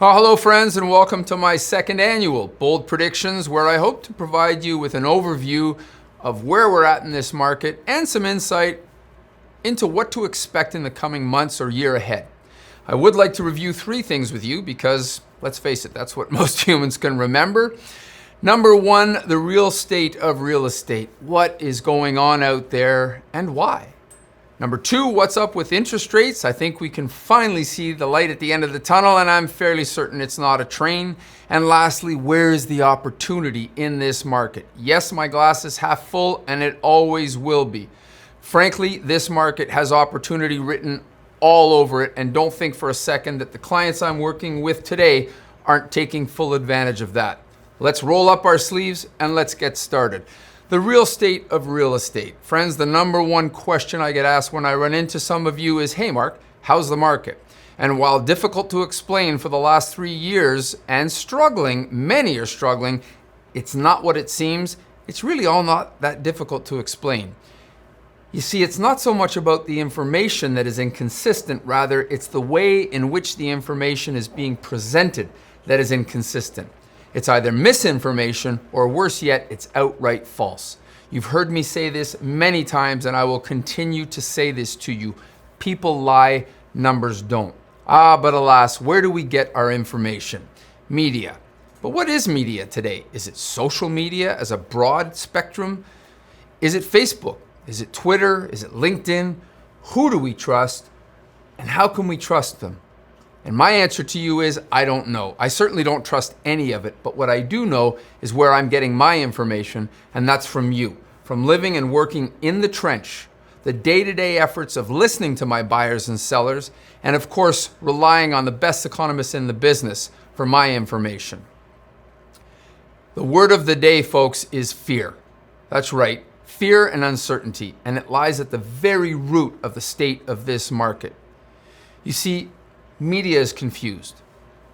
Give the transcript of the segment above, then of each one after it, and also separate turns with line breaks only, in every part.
Well, hello friends, and welcome to my second annual Bold Predictions, where I hope to provide you with an overview of where we're at in this market and some insight into what to expect in the coming months or year ahead. I would like to review three things with you because, let's face it, that's what most humans can remember. Number one, the real state of real estate. What is going on out there and why? Number two, what's up with interest rates? I think we can finally see the light at the end of the tunnel, and I'm fairly certain it's not a train. And lastly, where is the opportunity in this market? Yes, my glass is half full, and it always will be. Frankly, this market has opportunity written all over it, and don't think for a second that the clients I'm working with today aren't taking full advantage of that. Let's roll up our sleeves and let's get started. The real state of real estate. Friends, the number one question I get asked when I run into some of you is, hey Mark, how's the market? And while difficult to explain for the last 3 years and struggling, many are struggling, it's not what it seems. It's really all not that difficult to explain. You see, it's not so much about the information that is inconsistent, rather it's the way in which the information is being presented that is inconsistent. It's either misinformation or worse yet, it's outright false. You've heard me say this many times and I will continue to say this to you. People lie, numbers don't. But alas, where do we get our information? Media. But what is media today? Is it social media as a broad spectrum? Is it Facebook? Is it Twitter? Is it LinkedIn? Who do we trust? And how can we trust them? And my answer to you is, I don't know. I certainly don't trust any of it, but what I do know is where I'm getting my information, and that's from you, from living and working in the trench, the day-to-day efforts of listening to my buyers and sellers, and of course, relying on the best economists in the business for my information. The word of the day, folks, is fear. That's right, fear and uncertainty, and it lies at the very root of the state of this market. You see, media is confused.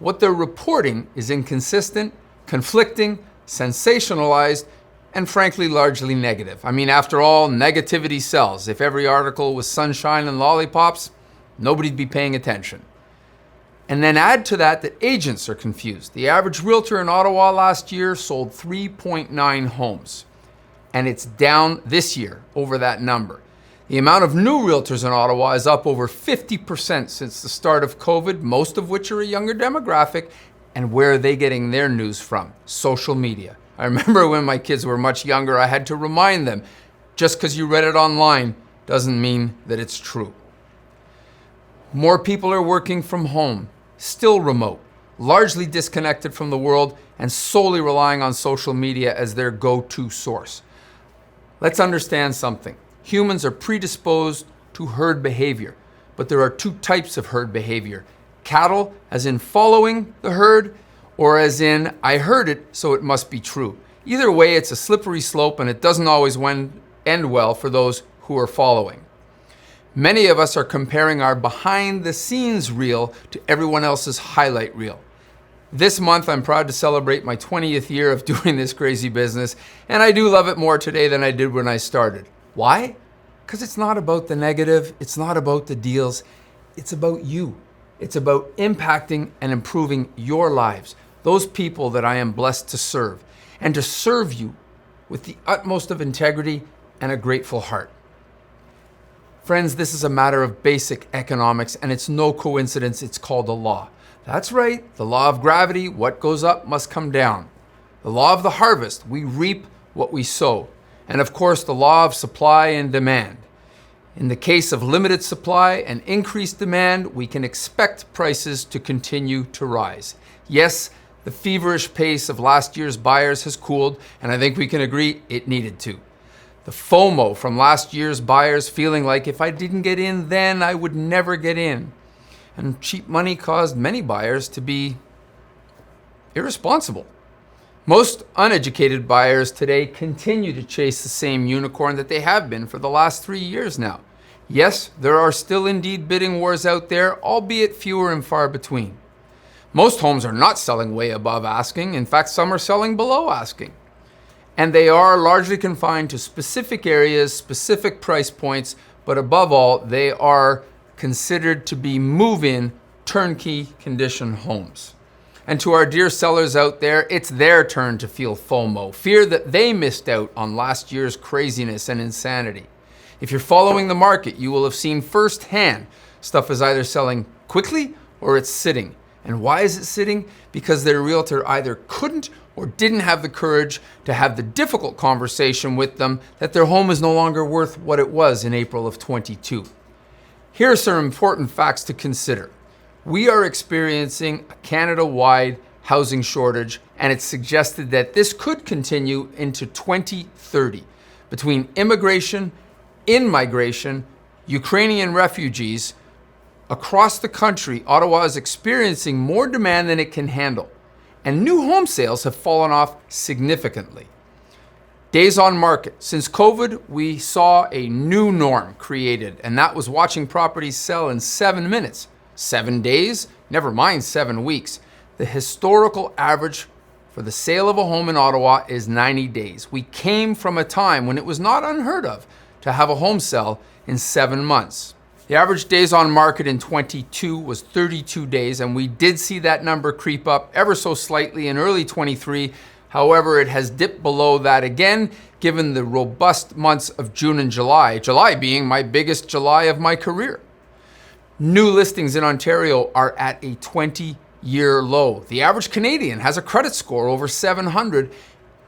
What they're reporting is inconsistent, conflicting, sensationalized, and frankly, largely negative. I mean, after all, negativity sells. If every article was sunshine and lollipops, nobody'd be paying attention. And then add to that agents are confused. The average realtor in Ottawa last year sold 3.9 homes, and it's down this year over that number. The amount of new realtors in Ottawa is up over 50% since the start of COVID, most of which are a younger demographic. And where are they getting their news from? Social media. I remember when my kids were much younger, I had to remind them, just because you read it online doesn't mean that it's true. More people are working from home, still remote, largely disconnected from the world, and solely relying on social media as their go-to source. Let's understand something. Humans are predisposed to herd behavior, but there are two types of herd behavior. Cattle, as in following the herd, or as in, I heard it, so it must be true. Either way, it's a slippery slope and it doesn't always end well for those who are following. Many of us are comparing our behind-the-scenes reel to everyone else's highlight reel. This month, I'm proud to celebrate my 20th year of doing this crazy business, and I do love it more today than I did when I started. Why? Because it's not about the negative, it's not about the deals, it's about you. It's about impacting and improving your lives, those people that I am blessed to serve, and to serve you with the utmost of integrity and a grateful heart. Friends, this is a matter of basic economics, and it's no coincidence it's called a law. That's right, the law of gravity, what goes up must come down. The law of the harvest, we reap what we sow. And of course, the law of supply and demand. In the case of limited supply and increased demand, we can expect prices to continue to rise. Yes, the feverish pace of last year's buyers has cooled, and I think we can agree it needed to. The FOMO from last year's buyers feeling like if I didn't get in then, I would never get in. And cheap money caused many buyers to be irresponsible. Most uneducated buyers today continue to chase the same unicorn that they have been for the last 3 years now. Yes, there are still indeed bidding wars out there, albeit fewer and far between. Most homes are not selling way above asking. In fact, some are selling below asking. And they are largely confined to specific areas, specific price points, but above all, they are considered to be move-in, turnkey condition homes. And to our dear sellers out there, it's their turn to feel FOMO, fear that they missed out on last year's craziness and insanity. If you're following the market, you will have seen firsthand stuff is either selling quickly or it's sitting. And why is it sitting? Because their realtor either couldn't or didn't have the courage to have the difficult conversation with them that their home is no longer worth what it was in April of 22. Here are some important facts to consider. We are experiencing a Canada-wide housing shortage, and it's suggested that this could continue into 2030. Between immigration, in-migration, Ukrainian refugees, across the country, Ottawa is experiencing more demand than it can handle, and new home sales have fallen off significantly. Days on market. Since COVID, we saw a new norm created, and that was watching properties sell in 7 minutes. 7 days, never mind 7 weeks. The historical average for the sale of a home in Ottawa is 90 days. We came from a time when it was not unheard of to have a home sell in 7 months. The average days on market in 22 was 32 days, and we did see that number creep up ever so slightly in early 23. However, it has dipped below that again, given the robust months of June and July, July being my biggest July of my career. New listings in Ontario are at a 20-year low. The average Canadian has a credit score over 700.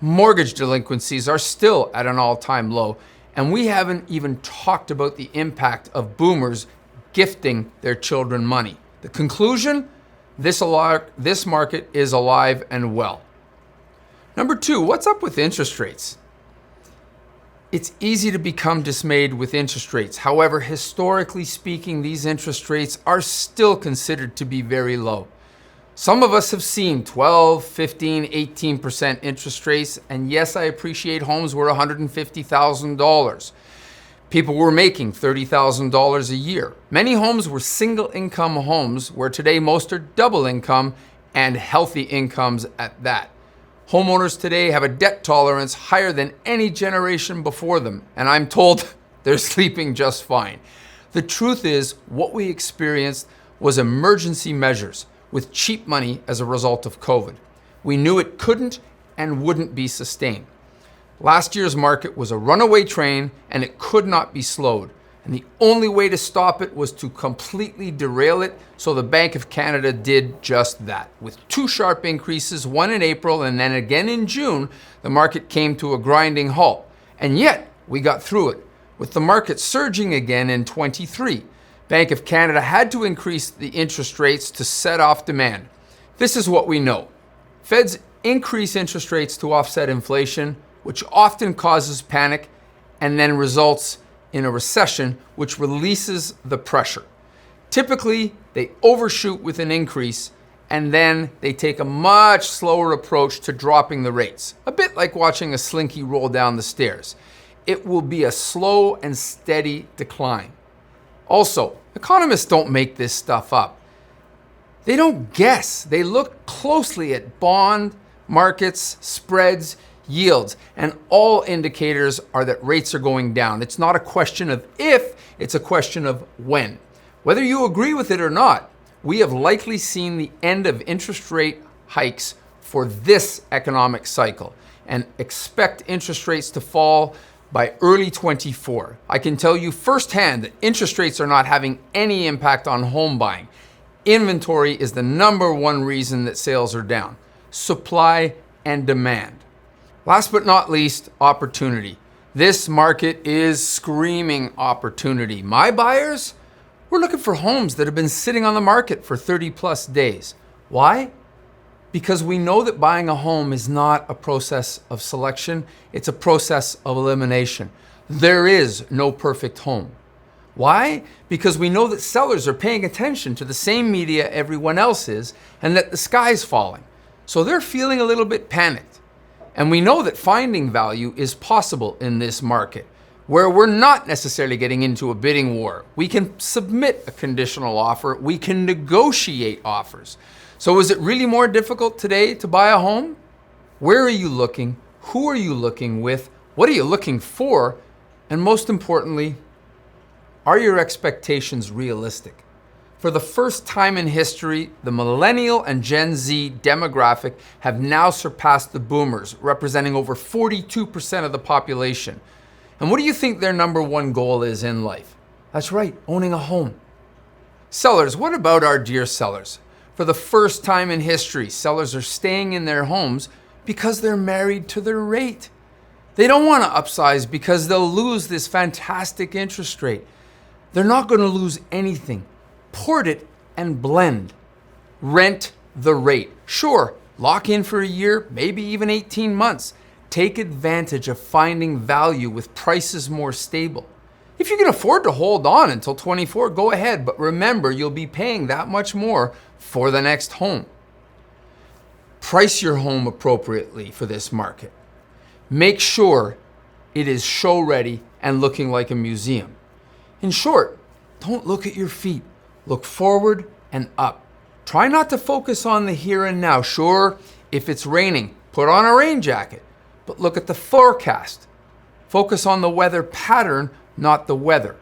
Mortgage delinquencies are still at an all-time low. And we haven't even talked about the impact of boomers gifting their children money. The conclusion? This market is alive and well. Number 2, what's up with interest rates? It's easy to become dismayed with interest rates. However, historically speaking, these interest rates are still considered to be very low. Some of us have seen 12, 15, 18% interest rates, and yes, I appreciate homes were $150,000. People were making $30,000 a year. Many homes were single income homes, where today most are double income and healthy incomes at that. Homeowners today have a debt tolerance higher than any generation before them, and I'm told they're sleeping just fine. The truth is, what we experienced was emergency measures with cheap money as a result of COVID. We knew it couldn't and wouldn't be sustained. Last year's market was a runaway train, and it could not be slowed. And the only way to stop it was to completely derail it, so the Bank of Canada did just that. With 2 sharp increases, one in April and then again in June, the market came to a grinding halt. And yet, we got through it. With the market surging again in 23, Bank of Canada had to increase the interest rates to set off demand. This is what we know. Feds increase interest rates to offset inflation, which often causes panic and then results in a recession, which releases the pressure. Typically, they overshoot with an increase, and then they take a much slower approach to dropping the rates. A bit like watching a slinky roll down the stairs. It will be a slow and steady decline. Also, economists don't make this stuff up. They don't guess. They look closely at bond markets, spreads, yields, and all indicators are that rates are going down. It's not a question of if, it's a question of when. Whether you agree with it or not, we have likely seen the end of interest rate hikes for this economic cycle and expect interest rates to fall by early 24. I can tell you firsthand that interest rates are not having any impact on home buying. Inventory is the number one reason that sales are down. Supply and demand. Last but not least, opportunity. This market is screaming opportunity. My buyers, we're looking for homes that have been sitting on the market for 30 plus days. Why? Because we know that buying a home is not a process of selection, it's a process of elimination. There is no perfect home. Why? Because we know that sellers are paying attention to the same media everyone else is, and that the sky's falling. So they're feeling a little bit panicked. And we know that finding value is possible in this market, where we're not necessarily getting into a bidding war. We can submit a conditional offer, we can negotiate offers. So is it really more difficult today to buy a home? Where are you looking? Who are you looking with? What are you looking for? And most importantly, are your expectations realistic? For the first time in history, the millennial and Gen Z demographic have now surpassed the boomers, representing over 42% of the population. And what do you think their number one goal is in life? That's right, owning a home. Sellers, what about our dear sellers? For the first time in history, sellers are staying in their homes because they're married to their rate. They don't want to upsize because they'll lose this fantastic interest rate. They're not going to lose anything. Port it and blend. Rent the rate. Sure, lock in for a year, maybe even 18 months. Take advantage of finding value with prices more stable. If you can afford to hold on until 24, go ahead, but remember you'll be paying that much more for the next home. Price your home appropriately for this market. Make sure it is show ready and looking like a museum. In short, don't look at your feet. Look forward and up. Try not to focus on the here and now. Sure, if it's raining, put on a rain jacket, but look at the forecast. Focus on the weather pattern, not the weather.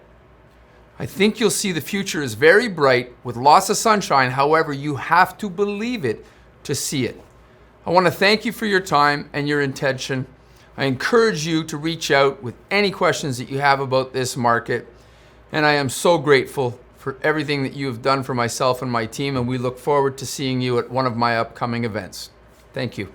I think you'll see the future is very bright with lots of sunshine. However, you have to believe it to see it. I want to thank you for your time and your attention. I encourage you to reach out with any questions that you have about this market. And I am so grateful for everything that you have done for myself and my team, and we look forward to seeing you at one of my upcoming events. Thank you.